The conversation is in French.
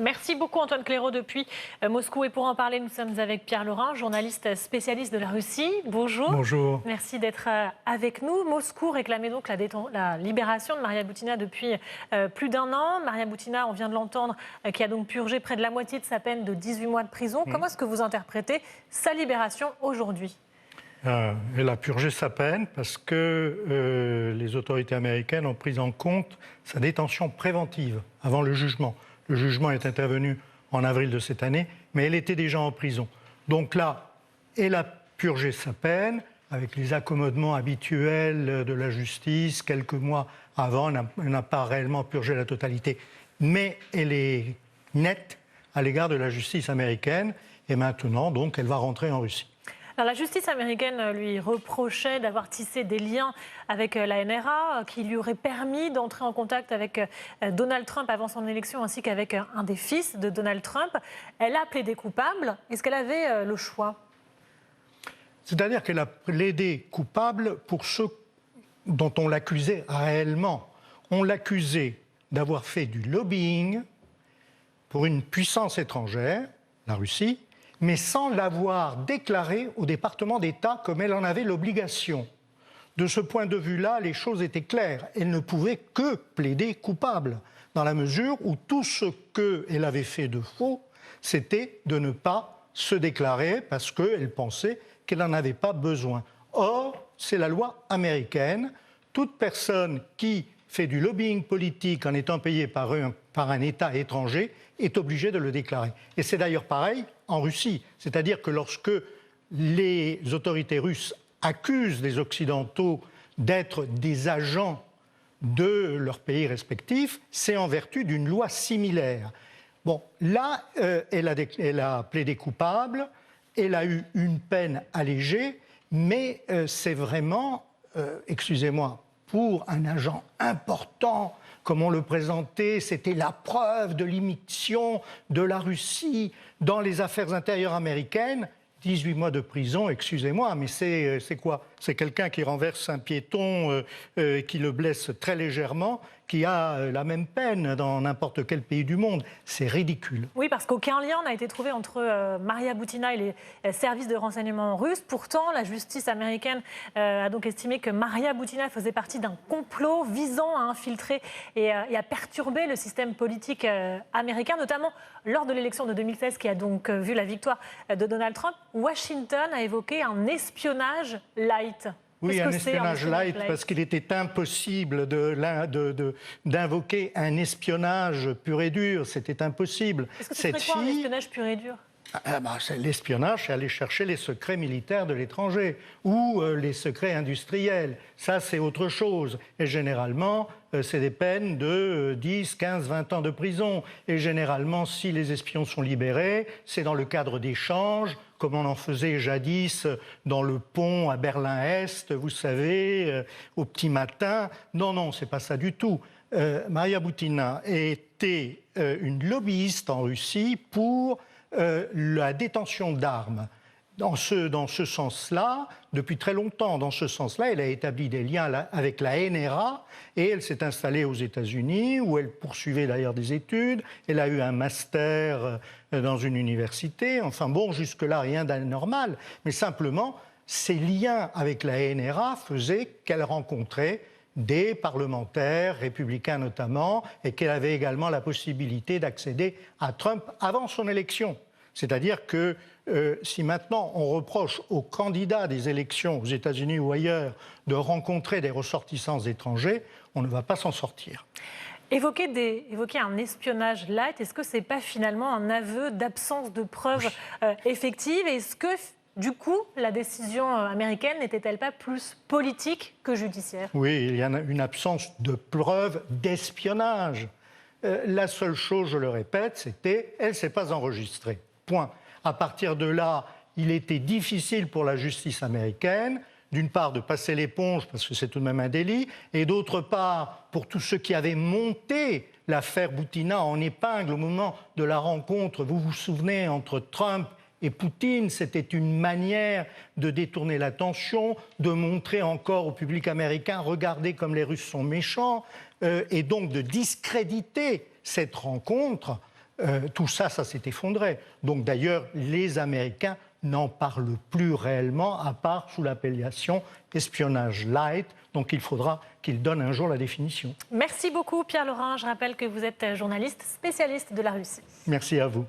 Merci beaucoup Antoine Clairaut depuis Moscou. Et pour en parler, nous sommes avec Pierre Laurin, journaliste spécialiste de la Russie. Bonjour. Bonjour. Merci d'être avec nous. Moscou réclamait donc la libération de Maria Butina depuis plus d'1 an. Maria Butina, on vient de l'entendre, qui a donc purgé près de la moitié de sa peine de 18 mois de prison. Comment est-ce que vous interprétez sa libération aujourd'hui ? Elle a purgé sa peine parce que les autorités américaines ont pris en compte sa détention préventive avant le jugement. Le jugement est intervenu en avril de cette année, mais elle était déjà en prison. Donc là, elle a purgé sa peine avec les accommodements habituels de la justice. Quelques mois avant, elle n'a pas réellement purgé la totalité. Mais elle est nette à l'égard de la justice américaine. Et maintenant, donc, elle va rentrer en Russie. Alors, la justice américaine lui reprochait d'avoir tissé des liens avec la NRA qui lui aurait permis d'entrer en contact avec Donald Trump avant son élection ainsi qu'avec un des fils de Donald Trump. Elle a plaidé coupable. Est-ce qu'elle avait le choix ? C'est-à-dire qu'elle a plaidé coupable pour ceux dont on l'accusait réellement. On l'accusait d'avoir fait du lobbying pour une puissance étrangère, la Russie, mais sans l'avoir déclaré au département d'État comme elle en avait l'obligation. De ce point de vue-là, les choses étaient claires. Elle ne pouvait que plaider coupable, dans la mesure où tout ce qu'elle avait fait de faux, c'était de ne pas se déclarer parce qu'elle pensait qu'elle n'en avait pas besoin. Or, c'est la loi américaine. Toute personne qui fait du lobbying politique en étant payée par un État étranger est obligée de le déclarer. Et c'est d'ailleurs pareil en Russie. C'est-à-dire que lorsque les autorités russes accusent les Occidentaux d'être des agents de leurs pays respectifs, c'est en vertu d'une loi similaire. Bon, là, elle a plaidé coupable, elle a eu une peine allégée, mais c'est vraiment, excusez-moi, pour un agent important, comme on le présentait, c'était la preuve de l'immixtion de la Russie dans les affaires intérieures américaines. 18 mois de prison, excusez-moi, mais c'est quoi ? C'est quelqu'un qui renverse un piéton et qui le blesse très légèrement, qui a la même peine dans n'importe quel pays du monde. C'est ridicule. Oui, parce qu'aucun lien n'a été trouvé entre Maria Butina et les services de renseignement russes. Pourtant, la justice américaine a donc estimé que Maria Butina faisait partie d'un complot visant à infiltrer et à perturber le système politique américain, notamment lors de l'élection de 2016 qui a donc vu la victoire de Donald Trump. Washington a évoqué un espionnage light. Oui, un espionnage light, parce qu'il était impossible d'invoquer un espionnage pur et dur. C'était impossible. Est-ce que ce serait quoi un espionnage pur et dur ? L'espionnage, c'est aller chercher les secrets militaires de l'étranger ou les secrets industriels. Ça, c'est autre chose. Et généralement, c'est des peines de 10, 15, 20 ans de prison. Et généralement, si les espions sont libérés, c'est dans le cadre d'échanges, comme on en faisait jadis dans le pont à Berlin-Est, vous savez, au petit matin. Non, c'est pas ça du tout. Maria Butina était une lobbyiste en Russie pour la détention d'armes. Dans ce sens-là, depuis très longtemps, dans ce sens-là, elle a établi des liens avec la NRA et elle s'est installée aux États-Unis où elle poursuivait d'ailleurs des études. Elle a eu un master dans une université. Enfin bon, jusque-là, rien d'anormal. Mais simplement, ces liens avec la NRA faisaient qu'elle rencontrait des parlementaires, républicains notamment, et qu'elle avait également la possibilité d'accéder à Trump avant son élection. C'est-à-dire que si maintenant on reproche aux candidats des élections aux États-Unis ou ailleurs de rencontrer des ressortissants étrangers, on ne va pas s'en sortir. Évoquer un espionnage light, est-ce que ce n'est pas finalement un aveu d'absence de preuves effectives ? Est-ce que du coup, la décision américaine n'était-elle pas plus politique que judiciaire ? Oui, il y a une absence de preuves d'espionnage. La seule chose, je le répète, c'était « elle ne s'est pas enregistrée ». Point. À partir de là, il était difficile pour la justice américaine, d'une part, de passer l'éponge, parce que c'est tout de même un délit, et d'autre part, pour tous ceux qui avaient monté l'affaire Butina en épingle au moment de la rencontre, vous vous souvenez, entre Trump et Poutine, c'était une manière de détourner l'attention, de montrer encore au public américain, regardez comme les Russes sont méchants, et donc de discréditer cette rencontre. tout ça, ça s'est effondré. Donc d'ailleurs, les Américains n'en parlent plus réellement, à part sous l'appellation espionnage light. Donc il faudra qu'ils donnent un jour la définition. Merci beaucoup Pierre Laurin. Je rappelle que vous êtes journaliste spécialiste de la Russie. Merci à vous.